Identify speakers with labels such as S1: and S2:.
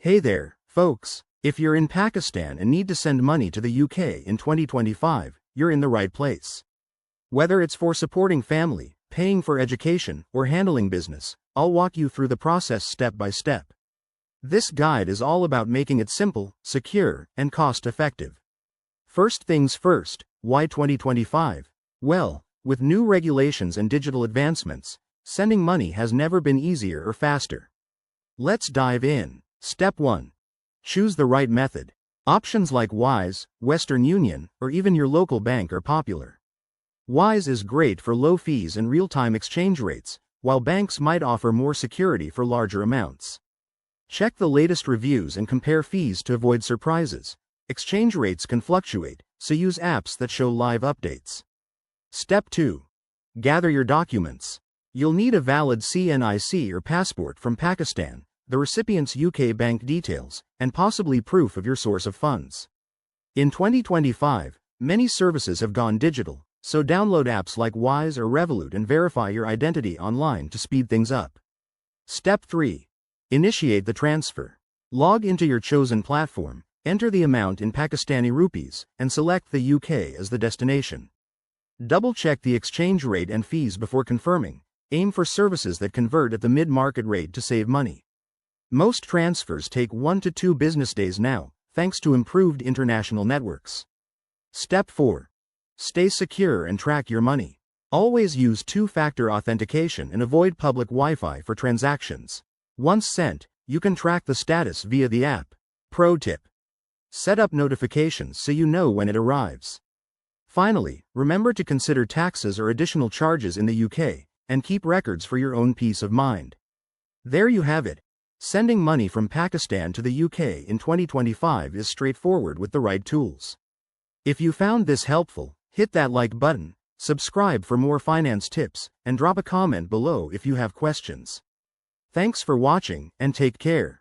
S1: Hey there, folks. If you're in Pakistan and need to send money to the UK in 2025, you're in the right place. Whether it's for supporting family, paying for education, or handling business, I'll walk you through the process step by step. This guide is all about making it simple, secure, and cost-effective. First things first, why 2025? Well, with new regulations and digital advancements, sending money has never been easier or faster. Let's dive in. Step 1. Choose the right method. Options like Wise, Western Union, or even your local bank are popular. Wise is great for low fees and real-time exchange rates, while banks might offer more security for larger amounts. Check the latest reviews and compare fees to avoid surprises. Exchange rates can fluctuate, so use apps that show live updates. Step 2. Gather your documents. You'll need a valid CNIC or passport from Pakistan, the recipient's UK bank details, and possibly proof of your source of funds. In 2025, many services have gone digital, so download apps like Wise or Revolut and verify your identity online to speed things up. Step 3. Initiate the transfer. Log into your chosen platform, enter the amount in Pakistani rupees, and select the UK as the destination. Double-check the exchange rate and fees before confirming. Aim for services that convert at the mid-market rate to save money. Most transfers take 1 to 2 business days now, thanks to improved international networks. Step 4. Stay secure and track your money. Always use two-factor authentication and avoid public Wi-Fi for transactions. Once sent, you can track the status via the app. Pro tip. Set up notifications so you know when it arrives. Finally, remember to consider taxes or additional charges in the UK, and keep records for your own peace of mind. There you have it. Sending money from Pakistan to the UK in 2025 is straightforward with the right tools. If you found this helpful, hit that like button, subscribe for more finance tips, and drop a comment below if you have questions. Thanks for watching, and take care.